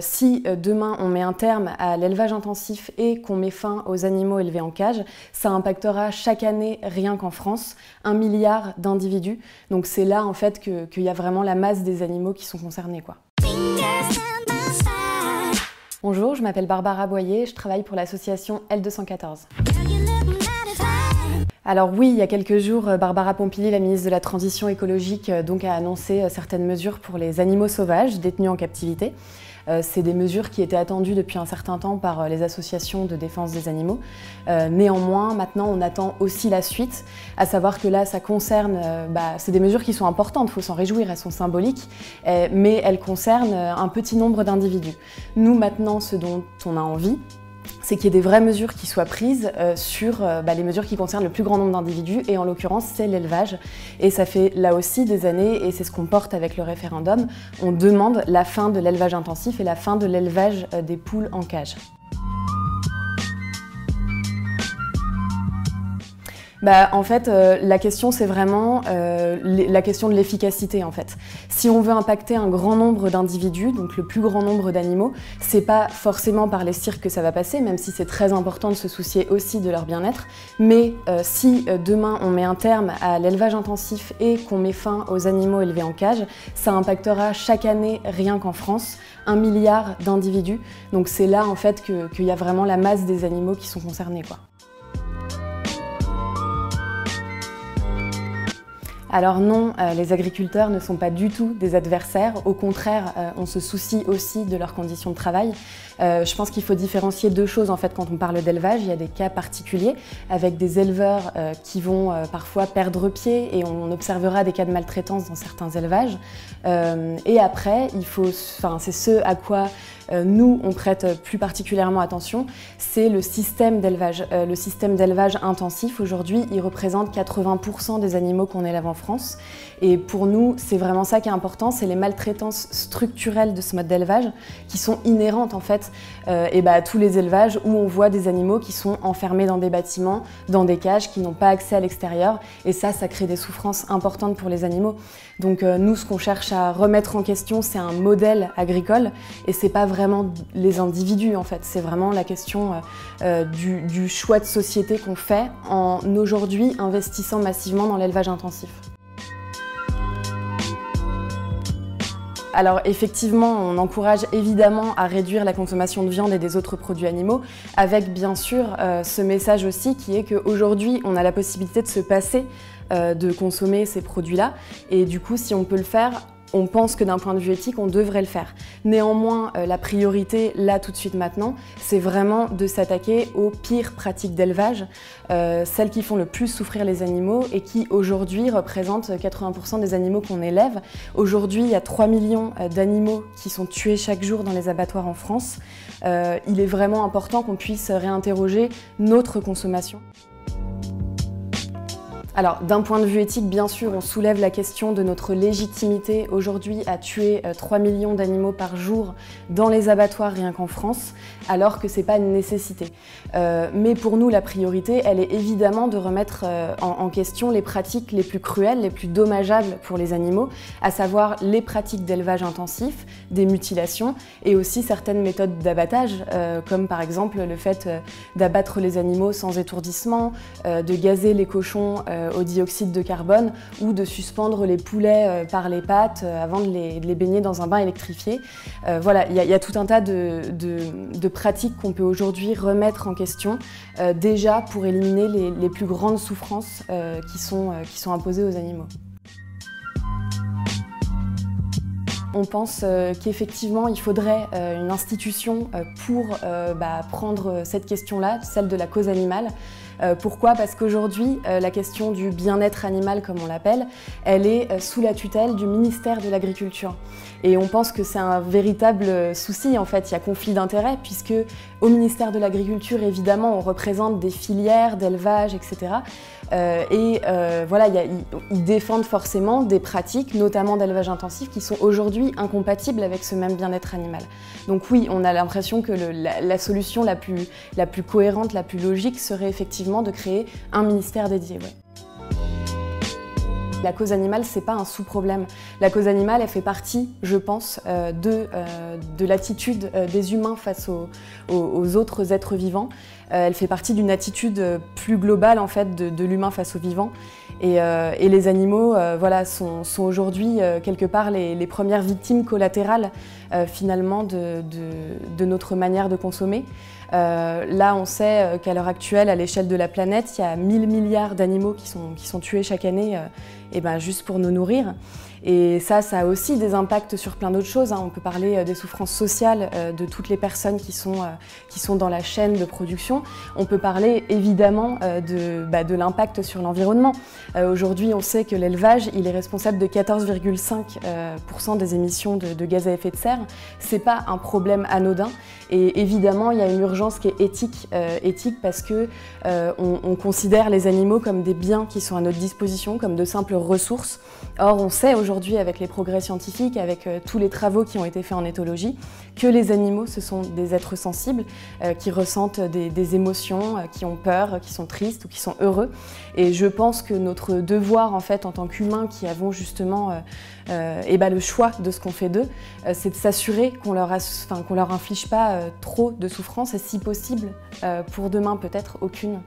Si demain on met un terme à l'élevage intensif et qu'on met fin aux animaux élevés en cage, ça impactera chaque année, rien qu'en France, 1 milliard d'individus. Donc c'est là en fait qu'il y a vraiment la masse des animaux qui sont concernés, quoi. Bonjour, je m'appelle Barbara Boyer, je travaille pour l'association L214. Alors oui, il y a quelques jours, Barbara Pompili, la ministre de la Transition écologique, a annoncé certaines mesures pour les animaux sauvages détenus en captivité. C'est des mesures qui étaient attendues depuis un certain temps par les associations de défense des animaux. Néanmoins, maintenant, on attend aussi la suite, à savoir que là, ça concerne, c'est des mesures qui sont importantes, il faut s'en réjouir, elles sont symboliques, mais elles concernent un petit nombre d'individus. Nous, maintenant, ce dont on a envie, c'est qu'il y ait des vraies mesures qui soient prises sur les mesures qui concernent le plus grand nombre d'individus, et en l'occurrence c'est l'élevage. Et ça fait là aussi des années, et c'est ce qu'on porte avec le référendum, on demande la fin de l'élevage intensif et la fin de l'élevage des poules en cage. En fait, la question c'est vraiment la question de l'efficacité en fait. Si on veut impacter un grand nombre d'individus, donc le plus grand nombre d'animaux, c'est pas forcément par les cirques que ça va passer, même si c'est très important de se soucier aussi de leur bien-être. Mais si demain on met un terme à l'élevage intensif et qu'on met fin aux animaux élevés en cage, ça impactera chaque année, rien qu'en France, 1 milliard d'individus. Donc c'est là en fait qu'il y a vraiment la masse des animaux qui sont concernés, quoi. Alors non, les agriculteurs ne sont pas du tout des adversaires, au contraire, on se soucie aussi de leurs conditions de travail. Je pense qu'il faut différencier deux choses en fait quand on parle d'élevage. Il y a des cas particuliers avec des éleveurs qui vont parfois perdre pied, et on observera des cas de maltraitance dans certains élevages. Et après, c'est ce à quoi nous, on prête plus particulièrement attention, c'est le système d'élevage. Le système d'élevage intensif, aujourd'hui, il représente 80% des animaux qu'on élève en France. Et pour nous, c'est vraiment ça qui est important, c'est les maltraitances structurelles de ce mode d'élevage qui sont inhérentes en fait à tous les élevages où on voit des animaux qui sont enfermés dans des bâtiments, dans des cages, qui n'ont pas accès à l'extérieur. Et ça crée des souffrances importantes pour les animaux. Donc nous, ce qu'on cherche à remettre en question, c'est un modèle agricole, et c'est pas vraiment les individus en fait, c'est vraiment la question du choix de société qu'on fait en aujourd'hui investissant massivement dans l'élevage intensif. Alors effectivement, on encourage évidemment à réduire la consommation de viande et des autres produits animaux, avec bien sûr ce message aussi qui est qu'aujourd'hui, on a la possibilité de se passer de consommer ces produits-là, et du coup, si on peut le faire, on pense que d'un point de vue éthique, on devrait le faire. Néanmoins, la priorité, là, tout de suite, maintenant, c'est vraiment de s'attaquer aux pires pratiques d'élevage, celles qui font le plus souffrir les animaux et qui, aujourd'hui, représentent 80% des animaux qu'on élève. Aujourd'hui, il y a 3 millions d'animaux qui sont tués chaque jour dans les abattoirs en France. Il est vraiment important qu'on puisse réinterroger notre consommation. Alors, d'un point de vue éthique, bien sûr, on soulève la question de notre légitimité aujourd'hui à tuer 3 millions d'animaux par jour dans les abattoirs rien qu'en France, alors que c'est pas une nécessité. Mais pour nous, la priorité, elle est évidemment de remettre en question les pratiques les plus cruelles, les plus dommageables pour les animaux, à savoir les pratiques d'élevage intensif, des mutilations, et aussi certaines méthodes d'abattage, comme par exemple le fait d'abattre les animaux sans étourdissement, de gazer les cochons au dioxyde de carbone, ou de suspendre les poulets par les pattes avant de les baigner dans un bain électrifié. Voilà, il y a tout un tas de pratiques qu'on peut aujourd'hui remettre en question, déjà pour éliminer les plus grandes souffrances qui sont imposées aux animaux. On pense qu'effectivement, il faudrait une institution pour prendre cette question-là, celle de la cause animale. Pourquoi? Parce qu'aujourd'hui, la question du bien-être animal, comme on l'appelle, elle est sous la tutelle du ministère de l'Agriculture. Et on pense que c'est un véritable souci, en fait, il y a conflit d'intérêts, puisque au ministère de l'Agriculture, évidemment, on représente des filières d'élevage, etc. Voilà, ils défendent forcément des pratiques, notamment d'élevage intensif, qui sont aujourd'hui incompatibles avec ce même bien-être animal. Donc oui, on a l'impression que la solution la plus cohérente, la plus logique serait effectivement de créer un ministère dédié. Ouais. La cause animale, c'est pas un sous-problème. La cause animale, elle fait partie, je pense, de l'attitude des humains face aux autres êtres vivants. Elle fait partie d'une attitude plus globale en fait de l'humain face au vivant. Et les animaux voilà, sont aujourd'hui quelque part les premières victimes collatérales finalement de notre manière de consommer. Là, on sait qu'à l'heure actuelle, à l'échelle de la planète, il y a 1000 milliards d'animaux qui sont tués chaque année juste pour nous nourrir. Et ça a aussi des impacts sur plein d'autres choses. On peut parler des souffrances sociales de toutes les personnes qui sont dans la chaîne de production. On peut parler évidemment de l'impact sur l'environnement. Aujourd'hui, on sait que l'élevage, il est responsable de 14,5% des émissions de gaz à effet de serre. C'est pas un problème anodin. Et évidemment, il y a une urgence qui est éthique parce que on considère les animaux comme des biens qui sont à notre disposition, comme de simples ressources. Or, on sait aujourd'hui, avec les progrès scientifiques, avec tous les travaux qui ont été faits en éthologie, que les animaux, ce sont des êtres sensibles, qui ressentent des émotions, qui ont peur, qui sont tristes ou qui sont heureux. Et je pense que notre devoir, en fait, en tant qu'humains qui avons justement le choix de ce qu'on fait d'eux, c'est de s'assurer qu'on leur inflige pas trop de souffrance et si possible, pour demain peut-être aucune.